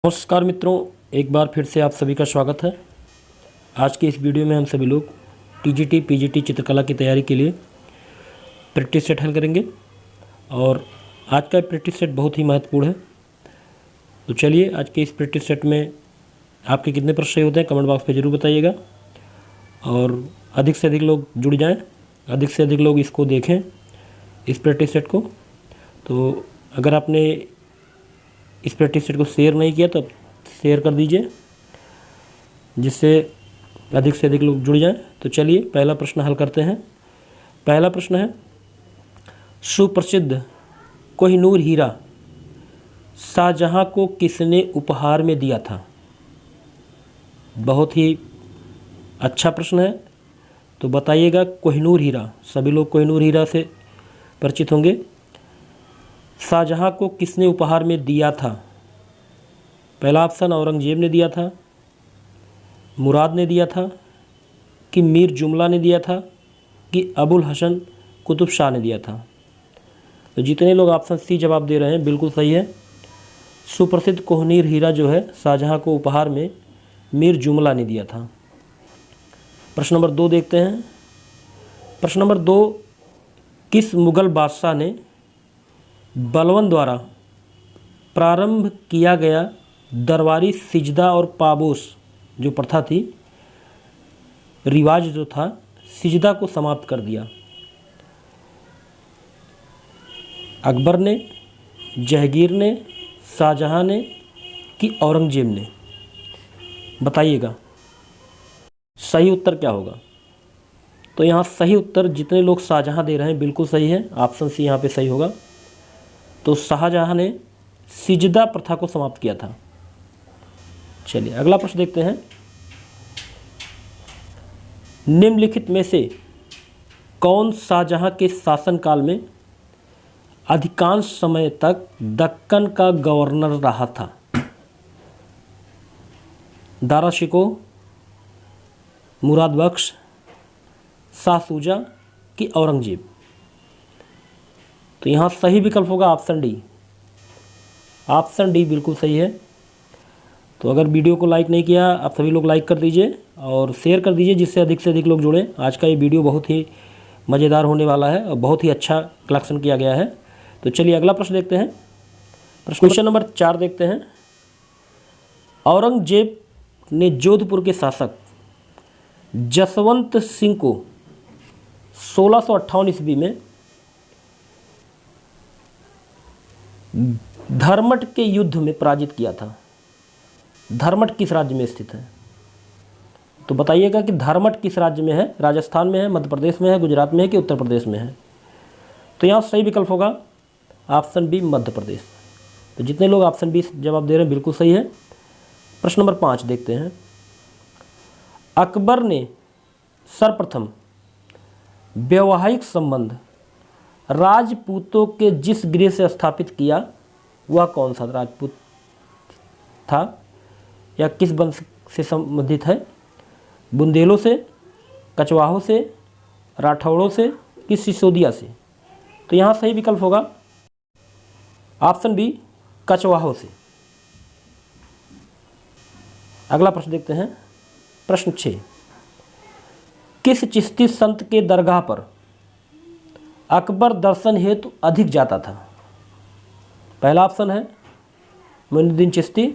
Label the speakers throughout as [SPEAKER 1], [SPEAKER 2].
[SPEAKER 1] नमस्कार मित्रों, एक बार फिर से आप सभी का स्वागत है। आज के इस वीडियो में हम सभी लोग टीजीटी पीजीटी चित्रकला की तैयारी के लिए प्रैक्टिस सेट हल करेंगे और आज का प्रैक्टिस सेट बहुत ही महत्वपूर्ण है। तो चलिए, आज के इस प्रैक्टिस सेट में आपके कितने प्रश्न सही होते हैं कमेंट बॉक्स में ज़रूर बताइएगा और अधिक से अधिक लोग जुड़ जाएँ, अधिक से अधिक लोग इसको देखें, इस प्रैक्टिस सेट को। तो अगर आपने इस प्रैक्टिस सेट को शेयर नहीं किया तो शेयर कर दीजिए, जिससे अधिक से अधिक लोग जुड़ जाएं। तो चलिए पहला प्रश्न हल करते हैं। पहला प्रश्न है, सुप्रसिद्ध कोहिनूर हीरा शाहजहां को किसने उपहार में दिया था? बहुत ही अच्छा प्रश्न है। तो बताइएगा, कोहिनूर हीरा, सभी लोग कोहिनूर हीरा से परिचित होंगे। शाहजहां को किसने उपहार में दिया था? पहला ऑप्शन औरंगजेब ने दिया था, मुराद ने दिया था, कि मीर जुमला ने दिया था, कि अबुल हसन कुतुब शाह ने दिया था। तो जितने लोग ऑप्शन सी जवाब दे रहे हैं बिल्कुल सही है। सुप्रसिद्ध कोहिनूर हीरा जो है शाहजहां को उपहार में मीर जुमला ने दिया था। प्रश्न नंबर 2 देखते हैं। प्रश्न नंबर 2, किस मुगल बादशाह ने बलबन द्वारा प्रारंभ किया गया दरबारी सिजदा और पाबोस जो प्रथा थी, रिवाज जो था, सिजदा को समाप्त कर दिया? अकबर ने, जहांगीर ने, शाहजहां ने, कि औरंगजेब ने? बताइएगा सही उत्तर क्या होगा। तो यहाँ सही उत्तर जितने लोग शाहजहां दे रहे हैं बिल्कुल सही है, ऑप्शन सी यहाँ पे सही होगा। तो शाहजहां ने सिजदा प्रथा को समाप्त किया था। चलिए अगला प्रश्न देखते हैं। निम्नलिखित में से कौन शाहजहां के शासनकाल में अधिकांश समय तक दक्कन का गवर्नर रहा था? दारा शिकोह, मुराद बख्श, शाह सूजा, कि औरंगजेब? तो यहाँ सही विकल्प होगा ऑप्शन डी। ऑप्शन डी बिल्कुल सही है। तो अगर वीडियो को लाइक नहीं किया, आप सभी लोग लाइक कर दीजिए और शेयर कर दीजिए, जिससे अधिक से अधिक लोग जुड़ें। आज का ये वीडियो बहुत ही मज़ेदार होने वाला है और बहुत ही अच्छा कलेक्शन किया गया है। तो चलिए अगला प्रश्न देखते हैं। क्वेश्चन नंबर 4 देखते हैं। औरंगजेब ने जोधपुर के शासक जसवंत सिंह को 1658 ईस्वी में धर्मट के युद्ध में पराजित किया था। धर्मट किस राज्य में स्थित है? तो बताइएगा कि धर्मट किस राज्य में है? राजस्थान में है, मध्य प्रदेश में है, गुजरात में है, कि उत्तर प्रदेश में है? तो यहाँ सही विकल्प होगा ऑप्शन बी, मध्य प्रदेश। तो जितने लोग ऑप्शन बी जवाब दे रहे हैं बिल्कुल सही है। प्रश्न नंबर 5 देखते हैं। अकबर ने सर्वप्रथम वैवाहिक संबंध राजपूतों के जिस गृह से स्थापित किया वह कौन सा राजपूत था या किस वंश से संबंधित है? बुंदेलों से, कछवाहों से, राठौड़ों से, कि सिसोदिया से? तो यहाँ सही विकल्प होगा ऑप्शन बी, कछवाहों से। अगला प्रश्न देखते हैं। प्रश्न 6, किस चिश्ती संत के दरगाह पर अकबर दर्शन हेतु अधिक जाता था? पहला ऑप्शन है मोइनुद्दीन चिश्ती,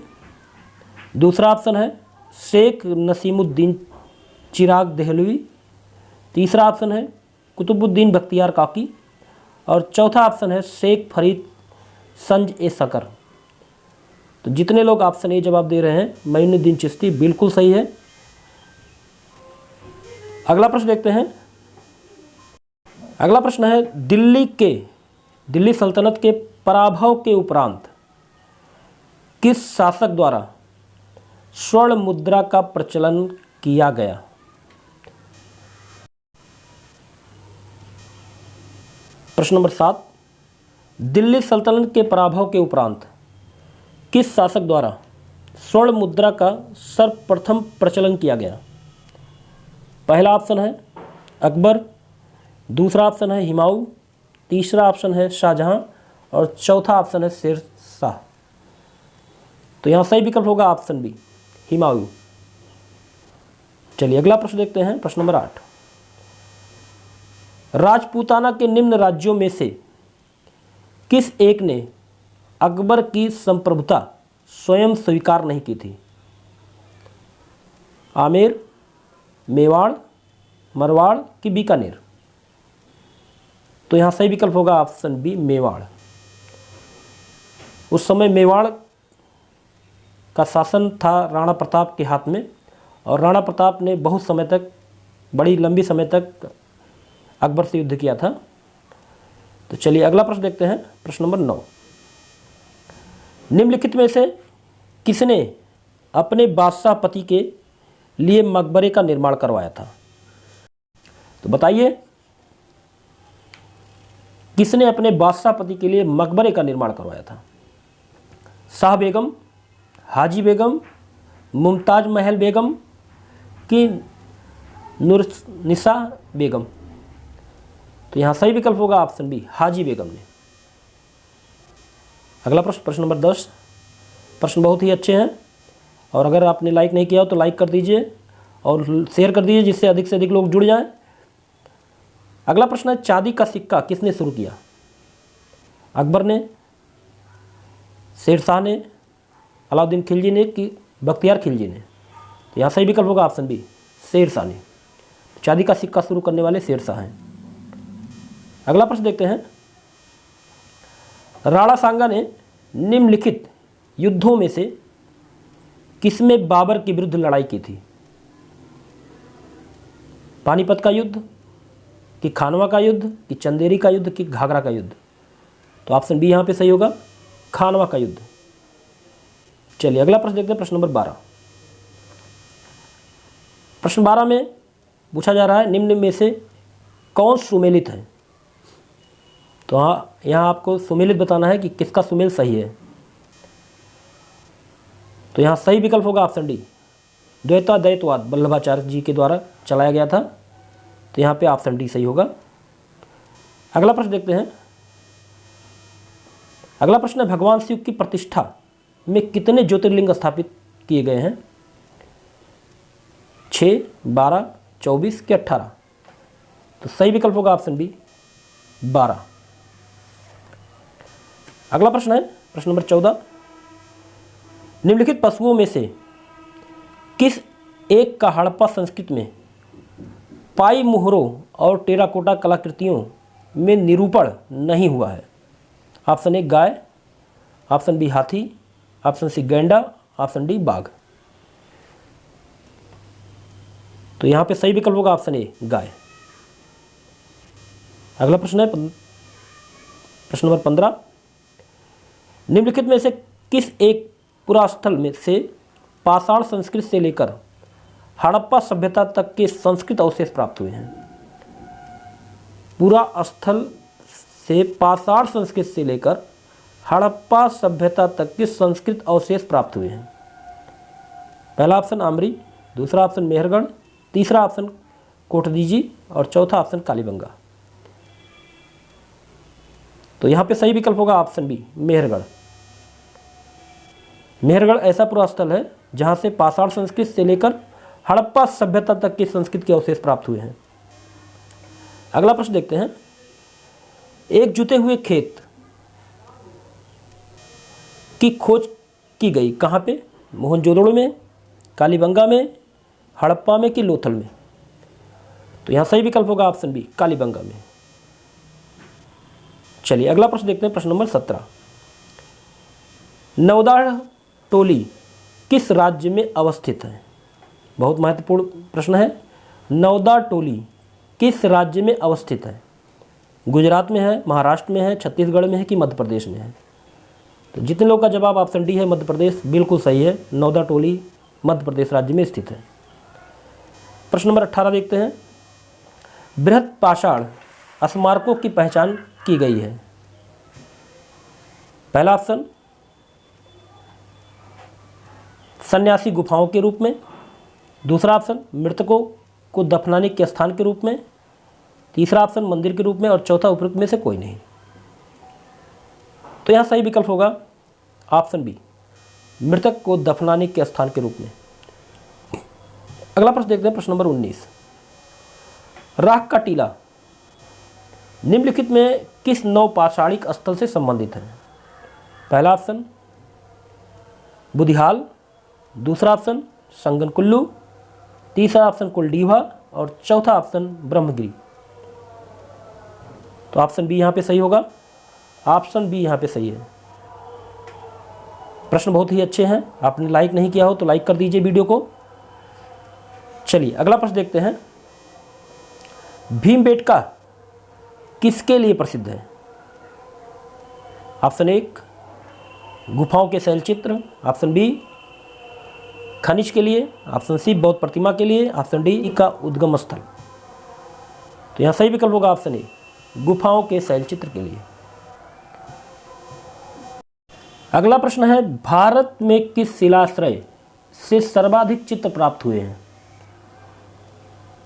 [SPEAKER 1] दूसरा ऑप्शन है शेख नसीमुद्दीन चिराग देहलवी, तीसरा ऑप्शन है कुतुबुद्दीन बख्तियार काकी, और चौथा ऑप्शन है शेख फरीद संज ए सकर। तो जितने लोग ऑप्शन ए जवाब दे रहे हैं मोइनुद्दीन चिश्ती बिल्कुल सही है। अगला प्रश्न देखते हैं। अगला प्रश्न है, दिल्ली सल्तनत के पराभव के उपरांत किस शासक द्वारा स्वर्ण मुद्रा का प्रचलन किया गया? प्रश्न नंबर 7, दिल्ली सल्तनत के पराभव के उपरांत किस शासक द्वारा स्वर्ण मुद्रा का सर्वप्रथम प्रचलन किया गया? पहला ऑप्शन है अकबर, दूसरा ऑप्शन है हुमायूं, तीसरा ऑप्शन है शाहजहां और चौथा ऑप्शन है शेर शाह। तो यहाँ सही विकल्प होगा ऑप्शन बी, हुमायूं। चलिए अगला प्रश्न देखते हैं, प्रश्न नंबर 8। राजपूताना के निम्न राज्यों में से किस एक ने अकबर की संप्रभुता स्वयं स्वीकार नहीं की थी? आमेर, मेवाड़, मरवाड़ कि बीकानेर? तो यहाँ सही विकल्प होगा ऑप्शन बी, मेवाड़। उस समय मेवाड़ का शासन था राणा प्रताप के हाथ में, और राणा प्रताप ने बहुत समय तक, बड़ी लंबी समय तक अकबर से युद्ध किया था। तो चलिए अगला प्रश्न देखते हैं, प्रश्न नंबर 9। निम्नलिखित में से किसने अपने बादशाह पति के लिए मकबरे का निर्माण करवाया था? तो बताइए, किसने अपने बादशाह पति के लिए मकबरे का निर्माण करवाया था? शाह बेगम, हाजी बेगम, मुमताज महल बेगम कि नूरनिसा बेगम? तो यहाँ सही विकल्प होगा ऑप्शन बी, हाजी बेगम ने। अगला प्रश्न, प्रश्न नंबर 10। प्रश्न बहुत ही अच्छे हैं, और अगर आपने लाइक नहीं किया हो तो लाइक कर दीजिए और शेयर कर दीजिए, जिससे अधिक से अधिक लोग जुड़ जाएं। अगला प्रश्न है, चांदी का सिक्का किसने शुरू किया? अकबर ने, शेरशाह ने, अलाउद्दीन खिलजी ने कि बख्तियार खिलजी ने? तो यहाँ सही विकल्प होगा ऑप्शन बी, शेरशाह ने। चांदी का सिक्का शुरू करने वाले शेरशाह हैं। अगला प्रश्न देखते हैं, राणा सांगा ने निम्नलिखित युद्धों में से किसमें बाबर के विरुद्ध लड़ाई की थी? पानीपत का युद्ध कि खानवा का युद्ध कि चंदेरी का युद्ध कि घाघरा का युद्ध? तो ऑप्शन बी यहाँ पे सही होगा, खानवा का युद्ध। चलिए अगला प्रश्न देखते हैं, प्रश्न नंबर 12। प्रश्न 12 में पूछा जा रहा है, निम्न में से कौन सुमेलित है? तो यहाँ आपको सुमेलित बताना है कि किसका सुमेल सही है। तो यहाँ सही विकल्प होगा ऑप्शन डी, द्वैताद्वैतवाद वल्लभाचार्य जी के द्वारा चलाया गया था। तो यहाँ पे ऑप्शन डी सही होगा। अगला प्रश्न देखते हैं, अगला प्रश्न है, भगवान शिव की प्रतिष्ठा में कितने ज्योतिर्लिंग स्थापित किए गए हैं? 6, 12, 24 कि 18? तो सही विकल्प होगा ऑप्शन बी, 12। अगला प्रश्न है, प्रश्न नंबर 14। निम्नलिखित पशुओं में से किस एक का हड़प्पा संस्कृति में पाई मुहरों और टेराकोटा कलाकृतियों में निरूपण नहीं हुआ है? ऑप्शन ए गाय, ऑप्शन बी हाथी, ऑप्शन सी गैंडा, ऑप्शन डी बाघ? तो यहाँ पे सही विकल्प होगा ऑप्शन ए गाय। अगला प्रश्न है, प्रश्न नंबर 15। निम्नलिखित में से किस एक पुरास्थल में से पाषाण संस्कृति से लेकर हड़प्पा सभ्यता तक के संस्कृत अवशेष प्राप्त हुए हैं? पूरा स्थल से पाषाण संस्कृति से लेकर हड़प्पा सभ्यता तक के संस्कृत अवशेष प्राप्त हुए हैं। पहला ऑप्शन आमरी, दूसरा ऑप्शन मेहरगढ़, तीसरा ऑप्शन कोटदीजी और चौथा ऑप्शन कालीबंगा। तो यहाँ पे सही विकल्प होगा ऑप्शन बी, मेहरगढ़। मेहरगढ़ ऐसा पूरा स्थल है जहाँ से पाषाण संस्कृति से लेकर हड़प्पा सभ्यता तक के संस्कृत के अवशेष प्राप्त हुए हैं। अगला प्रश्न देखते हैं, एक जुते हुए खेत की खोज की गई कहाँ पे? मोहनजोदड़ो में, कालीबंगा में, हड़प्पा में कि लोथल में? तो यहाँ सही विकल्प होगा ऑप्शन बी, कालीबंगा में। चलिए अगला प्रश्न देखते हैं, प्रश्न नंबर 17। नवदाढ़ टोली किस राज्य में अवस्थित है? बहुत महत्वपूर्ण प्रश्न है। नवदाढ़ टोली किस राज्य में अवस्थित है? गुजरात में है, महाराष्ट्र में है, छत्तीसगढ़ में है कि मध्य प्रदेश में है? तो जितने लोग का जवाब ऑप्शन डी है, मध्य प्रदेश, बिल्कुल सही है। नवदाढ़ टोली मध्य प्रदेश राज्य में स्थित है। प्रश्न नंबर 18 देखते हैं, बृहद पाषाण स्मारकों की पहचान की गई है? पहला ऑप्शन सन्यासी गुफाओं के रूप में, दूसरा ऑप्शन मृतकों को दफनाने के स्थान के रूप में, तीसरा ऑप्शन मंदिर के रूप में और चौथा उपरोक्त में से कोई नहीं। तो यहाँ सही विकल्प होगा ऑप्शन बी, मृतक को दफनाने के स्थान के रूप में। अगला प्रश्न देखते हैं, प्रश्न नंबर 19। राख का टीला निम्नलिखित में किस नौपाषाणिक स्थल से संबंधित है? पहला ऑप्शन बुधिहाल, दूसरा ऑप्शन संगनकुल्लू, तीसरा ऑप्शन कुलडीहा और चौथा ऑप्शन ब्रह्मगिरी। तो ऑप्शन बी यहाँ पे सही होगा, ऑप्शन बी यहाँ पे सही है। प्रश्न बहुत ही अच्छे हैं, आपने लाइक नहीं किया हो तो लाइक कर दीजिए वीडियो को। चलिए अगला प्रश्न देखते हैं, भीमबेटका किसके लिए प्रसिद्ध है? ऑप्शन 1 गुफाओं के शैलचित्र, ऑप्शन बी खनिज के लिए, ऑप्शन सी बौद्ध प्रतिमा के लिए, ऑप्शन डी का उद्गम स्थल। तो यहाँ सही विकल्प होगा ऑप्शन ए गुफाओं के शैलचित्र के लिए। अगला प्रश्न है, भारत में किस शिलाश्रय से सर्वाधिक चित्र प्राप्त हुए हैं?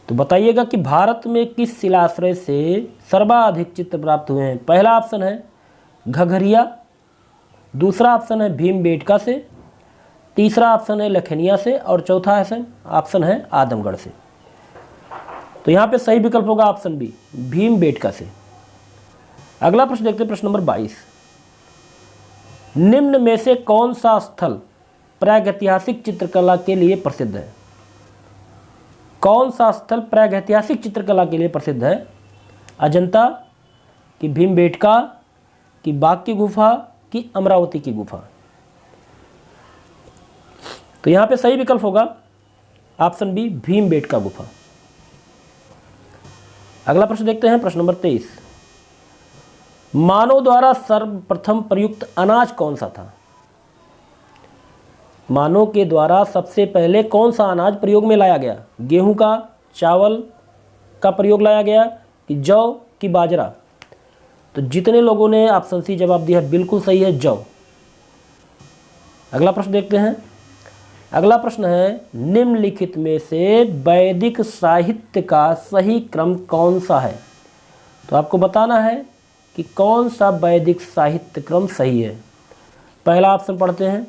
[SPEAKER 1] तो बताइएगा कि भारत में किस शिलाश्रय से सर्वाधिक चित्र प्राप्त हुए हैं। पहला ऑप्शन है घघरिया, दूसरा ऑप्शन है भीमबेटका से, तीसरा ऑप्शन है लखनिया से और चौथा ऑप्शन है आदमगढ़ से। तो यहाँ पे सही विकल्प होगा ऑप्शन बी भीमबेटका से। अगला प्रश्न देखते हैं, प्रश्न नंबर 22। निम्न में से कौन सा स्थल प्रागैतिहासिक चित्रकला के लिए प्रसिद्ध है? कौन सा स्थल प्रागैतिहासिक चित्रकला के लिए प्रसिद्ध है? अजंता की भीमबेटका की बाघ की गुफा की अमरावती की गुफा? तो यहाँ पे सही विकल्प होगा ऑप्शन बी भीमबेटका गुफा। अगला प्रश्न देखते हैं, प्रश्न नंबर 23। मानव द्वारा सर्वप्रथम प्रयुक्त अनाज कौन सा था? मानव के द्वारा सबसे पहले कौन सा अनाज प्रयोग में लाया गया? गेहूं का, चावल का प्रयोग लाया गया कि जौ कि बाजरा? तो जितने लोगों ने ऑप्शन सी जवाब दिया बिल्कुल सही है, जौ। अगला प्रश्न देखते हैं। अगला प्रश्न है, निम्नलिखित में से वैदिक साहित्य का सही क्रम कौन सा है? तो आपको बताना है कि कौन सा वैदिक साहित्य क्रम सही है। पहला ऑप्शन पढ़ते हैं,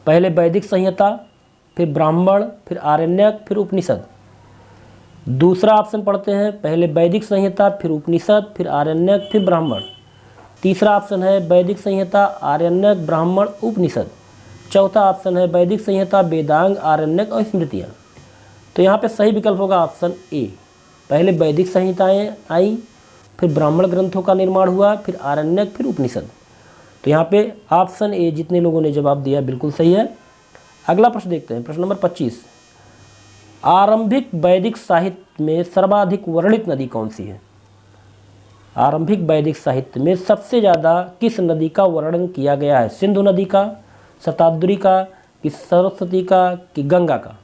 [SPEAKER 1] पहले वैदिक संहिता, फिर ब्राह्मण, फिर आरण्यक, फिर उपनिषद। दूसरा ऑप्शन पढ़ते हैं, पहले वैदिक संहिता, फिर उपनिषद, फिर आरण्यक, फिर ब्राह्मण। तीसरा ऑप्शन है वैदिक संहिता, आरण्यक, ब्राह्मण, उपनिषद। चौथा ऑप्शन है वैदिक संहिता, वेदांग, आरण्यक और स्मृतियाँ। तो यहाँ पे सही विकल्प होगा ऑप्शन ए, पहले वैदिक संहिताएँ आई, फिर ब्राह्मण ग्रंथों का निर्माण हुआ, फिर आरण्यक, फिर उपनिषद। तो यहाँ पे ऑप्शन ए जितने लोगों ने जवाब दिया बिल्कुल सही है। अगला प्रश्न देखते हैं, प्रश्न नंबर 25। आरंभिक वैदिक साहित्य में सर्वाधिक वर्णित नदी कौन सी है? आरंभिक वैदिक साहित्य में सबसे ज़्यादा किस नदी का वर्णन किया गया है? सिंधु नदी का, शताब्दी का कि सरस्वती का कि गंगा का?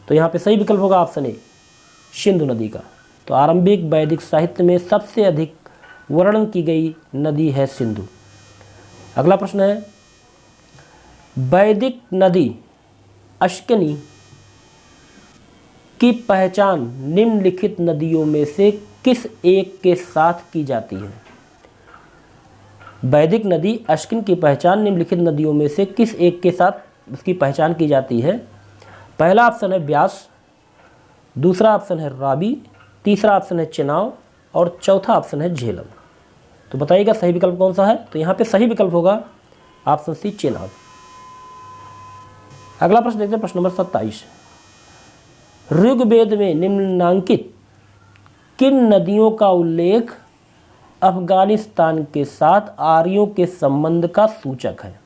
[SPEAKER 1] तो यहाँ पे सही विकल्प होगा ऑप्शन ए सिंधु नदी का। तो आरंभिक वैदिक साहित्य में सबसे अधिक वर्णन की गई नदी है सिंधु। अगला प्रश्न है, वैदिक नदी अश्कनी की पहचान निम्नलिखित नदियों में से किस एक के साथ की जाती है? वैदिक नदी अश्किन की पहचान निम्नलिखित नदियों में से किस एक के साथ उसकी पहचान की जाती है? पहला ऑप्शन है व्यास, दूसरा ऑप्शन है रावी, तीसरा ऑप्शन है चेनाब और चौथा ऑप्शन है झेलम। तो बताइएगा सही विकल्प कौन सा है? तो यहाँ पे सही विकल्प होगा ऑप्शन सी चेनाब। अगला प्रश्न देखते हैं, प्रश्न नंबर 27। ऋग्वेद में निम्नांकित किन नदियों का उल्लेख अफगानिस्तान के साथ आर्यों के संबंध का सूचक है?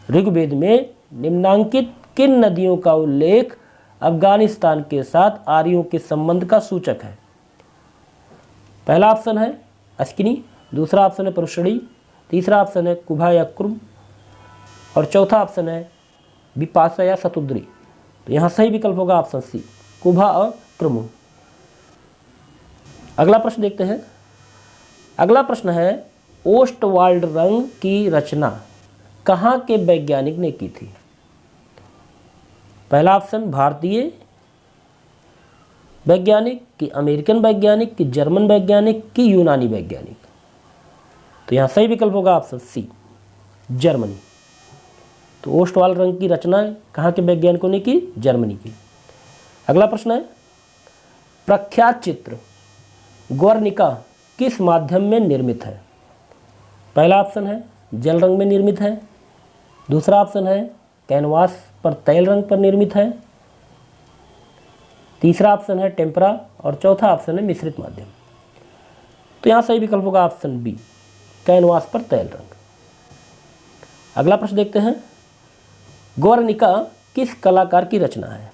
[SPEAKER 1] ऋग्वेद में निम्नांकित किन नदियों का उल्लेख अफगानिस्तान के साथ आर्यों के संबंध का सूचक है? पहला ऑप्शन है अश्किनी, दूसरा ऑप्शन है परुषणी, तीसरा ऑप्शन है कुभा या कुर्म और चौथा ऑप्शन है विपाशा या शतुद्री। तो यहाँ सही विकल्प होगा ऑप्शन सी कुभा और क्रमु। अगला प्रश्न देखते हैं। अगला प्रश्न है, ओस्टवाल्ड रंग की रचना कहाँ के वैज्ञानिक ने की थी? पहला ऑप्शन भारतीय वैज्ञानिक कि अमेरिकन वैज्ञानिक कि जर्मन वैज्ञानिक कि यूनानी वैज्ञानिक? तो यहाँ सही विकल्प होगा ऑप्शन सी जर्मनी। तो ओस्टवाल रंग की रचना कहाँ के वैज्ञानिकों ने की? जर्मनी की। अगला प्रश्न है, प्रख्यात चित्र ग्वर्निका किस माध्यम में निर्मित है? पहला ऑप्शन है जल रंग में निर्मित है, दूसरा ऑप्शन है कैनवास पर तैल रंग पर निर्मित है, तीसरा ऑप्शन है टेम्परा और चौथा ऑप्शन है मिश्रित माध्यम। तो यहाँ सही विकल्प होगा ऑप्शन बी, कैनवास पर तैल रंग। अगला प्रश्न देखते हैं, ग्वर्निका किस कलाकार की रचना है?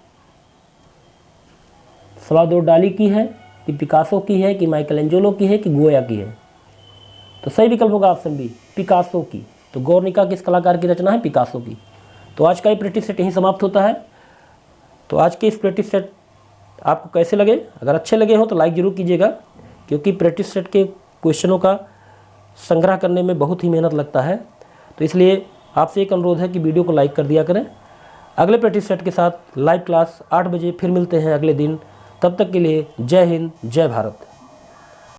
[SPEAKER 1] सल्वाडोर डाली की है कि पिकासो की है कि माइकलएंजेलो की है कि गोया की है? तो सही विकल्प होगा ऑप्शन बी, पिकासो की। तो ग्वर्निका किस कलाकार की रचना है? पिकासो की। तो आज का ये प्रैक्टिस सेट यहीं समाप्त होता है। तो आज के इस प्रैक्टिस सेट आपको कैसे लगे? अगर अच्छे लगे हो तो लाइक ज़रूर कीजिएगा, क्योंकि प्रैक्टिस सेट के क्वेश्चनों का संग्रह करने में बहुत ही मेहनत लगता है। तो इसलिए आपसे एक अनुरोध है कि वीडियो को लाइक कर दिया करें। अगले प्रैक्टिस सेट के साथ लाइव क्लास 8 बजे फिर मिलते हैं अगले दिन। तब तक के लिए जय हिंद, जय भारत।